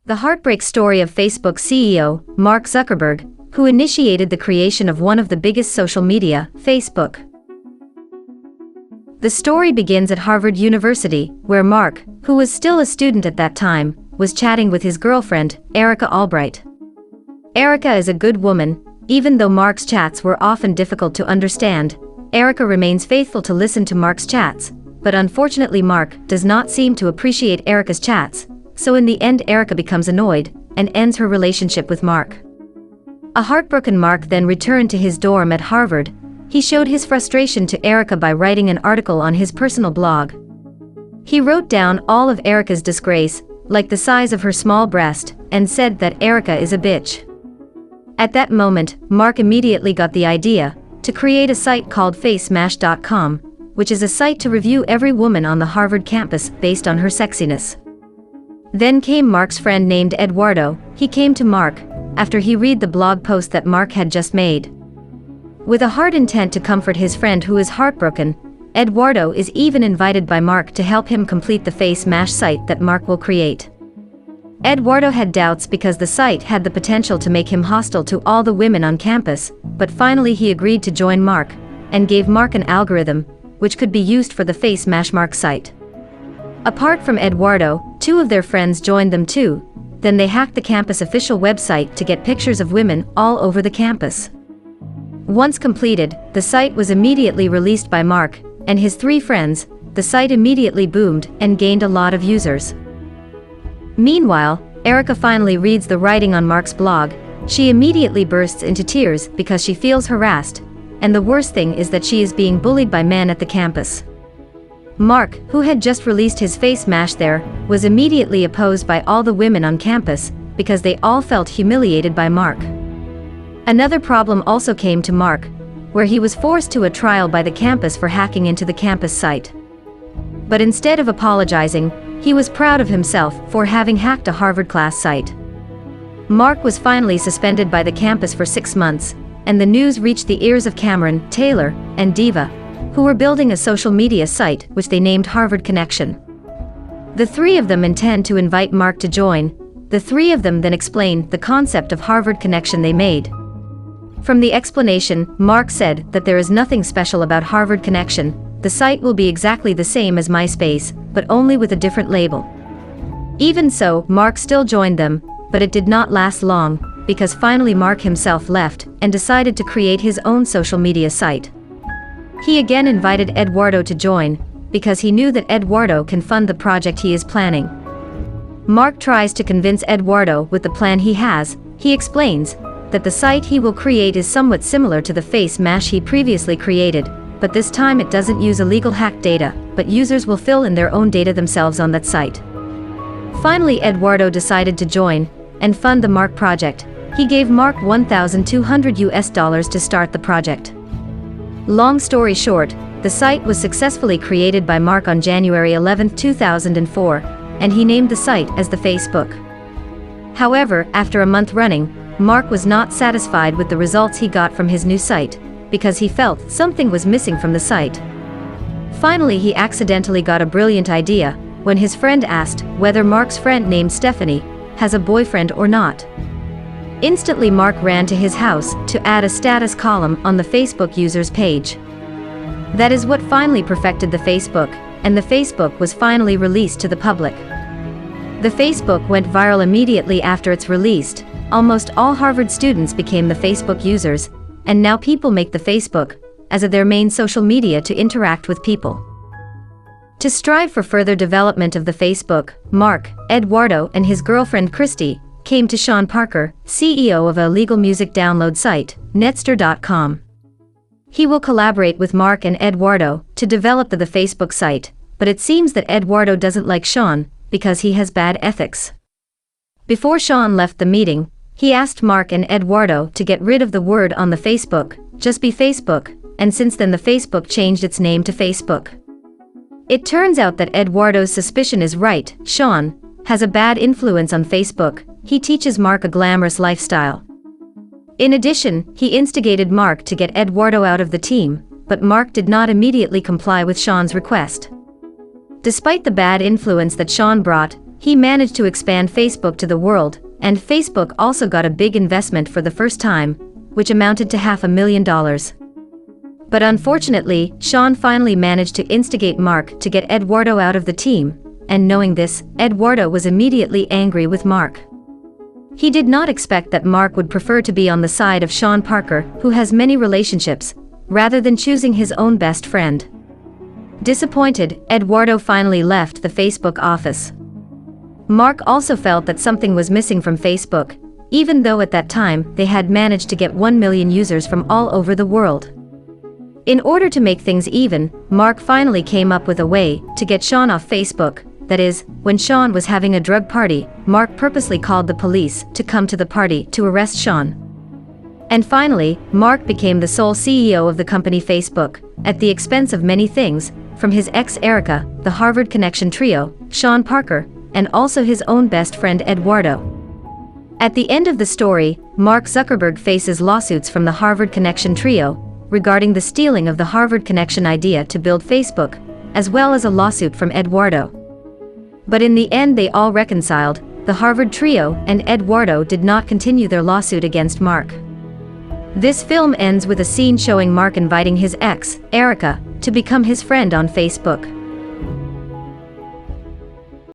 The heartbreak story of Facebook CEO, Mark Zuckerberg, who initiated the creation of one of the biggest social media, Facebook. The story begins at Harvard University, where Mark, who was still a student at that time, was chatting with his girlfriend, Erica Albright. Erica is a good woman. Even though Mark's chats were often difficult to understand, Erica remains faithful to listen to Mark's chats, but unfortunately Mark does not seem to appreciate Erica's chats, so in the end Erica becomes annoyed and ends her relationship with Mark. A heartbroken Mark then returned to his dorm at Harvard. He showed his frustration to Erica by writing an article on his personal blog. He wrote down all of Erica's disgrace, like the size of her small breast, and said that Erica is a bitch. At that moment, Mark immediately got the idea to create a site called facemash.com, which is a site to review every woman on the Harvard campus based on her sexiness. Then came Mark's friend named Eduardo. He came to Mark after he read the blog post that Mark had just made. With a hard intent to comfort his friend who is heartbroken, Eduardo is even invited by Mark to help him complete the Face Mash site that Mark will create. Eduardo had doubts because the site had the potential to make him hostile to all the women on campus, but finally he agreed to join Mark and gave Mark an algorithm which could be used for the Face Mash Mark site. Apart from Eduardo, two of their friends joined them too. Then they hacked the campus official website to get pictures of women all over the campus. Once completed, the site was immediately released by Mark and his three friends. The site immediately boomed and gained a lot of users. Meanwhile, Erica finally reads the writing on Mark's blog. She immediately bursts into tears because she feels harassed, and the worst thing is that she is being bullied by men at the campus. Mark, who had just released his face mash there, was immediately opposed by all the women on campus because they all felt humiliated by Mark. Another problem also came to Mark, where he was forced to a trial by the campus for hacking into the campus site. But instead of apologizing, he was proud of himself for having hacked a Harvard class site. Mark was finally suspended by the campus for 6 months, and the news reached the ears of Cameron, Taylor, and Diva, who were building a social media site which they named Harvard Connection. The three of them intend to invite Mark to join. The three of them then explain the concept of Harvard Connection they made. From the explanation, Mark said that there is nothing special about Harvard Connection. The site will be exactly the same as MySpace, but only with a different label. Even so, Mark still joined them, but it did not last long, because finally Mark himself left and decided to create his own social media site. He again invited Eduardo to join, because he knew that Eduardo can fund the project he is planning. Mark tries to convince Eduardo with the plan he has. He explains that the site he will create is somewhat similar to the Face Mash he previously created, but this time it doesn't use illegal hacked data, but users will fill in their own data themselves on that site. Finally, Eduardo decided to join and fund the Mark project. He gave Mark $1,200 to start the project. Long story short, the site was successfully created by Mark on January 11, 2004, and he named the site as the Facebook. However, after a month running, Mark was not satisfied with the results he got from his new site, because he felt something was missing from the site. Finally, he accidentally got a brilliant idea when his friend asked whether Mark's friend named Stephanie has a boyfriend or not. Instantly Mark ran to his house to add a status column on the Facebook users page. That is what finally perfected the Facebook, and the Facebook was finally released to the public. The Facebook went viral immediately after its released. Almost all Harvard students became the Facebook users, and now people make the Facebook as their main social media to interact with people. To strive for further development of the Facebook, Mark, Eduardo, and his girlfriend Christy came to Sean Parker, CEO of a illegal music download site, Netster.com. He will collaborate with Mark and Eduardo to develop the Facebook site, but it seems that Eduardo doesn't like Sean because he has bad ethics. Before Sean left the meeting, he asked Mark and Eduardo to get rid of the word on the Facebook, just be Facebook, and since then the Facebook changed its name to Facebook. It turns out that Eduardo's suspicion is right. Sean has a bad influence on Facebook. He teaches Mark a glamorous lifestyle. In addition, he instigated Mark to get Eduardo out of the team, but Mark did not immediately comply with Sean's request. Despite the bad influence that Sean brought, he managed to expand Facebook to the world, and Facebook also got a big investment for the first time, which amounted to $500,000. But unfortunately, Sean finally managed to instigate Mark to get Eduardo out of the team, and knowing this, Eduardo was immediately angry with Mark. He did not expect that Mark would prefer to be on the side of Sean Parker, who has many relationships, rather than choosing his own best friend. Disappointed, Eduardo finally left the Facebook office. Mark also felt that something was missing from Facebook, even though at that time they had managed to get 1 million users from all over the world. In order to make things even, Mark finally came up with a way to get Sean off Facebook. That is, when Sean was having a drug party, Mark purposely called the police to come to the party to arrest Sean. And finally, Mark became the sole CEO of the company Facebook, at the expense of many things, from his ex Erica, the Harvard Connection trio, Sean Parker, and also his own best friend Eduardo. At the end of the story, Mark Zuckerberg faces lawsuits from the Harvard Connection trio, regarding the stealing of the Harvard Connection idea to build Facebook, as well as a lawsuit from Eduardo. But in the end they all reconciled, the Harvard trio and Eduardo did not continue their lawsuit against Mark. This film ends with a scene showing Mark inviting his ex, Erica, to become his friend on Facebook.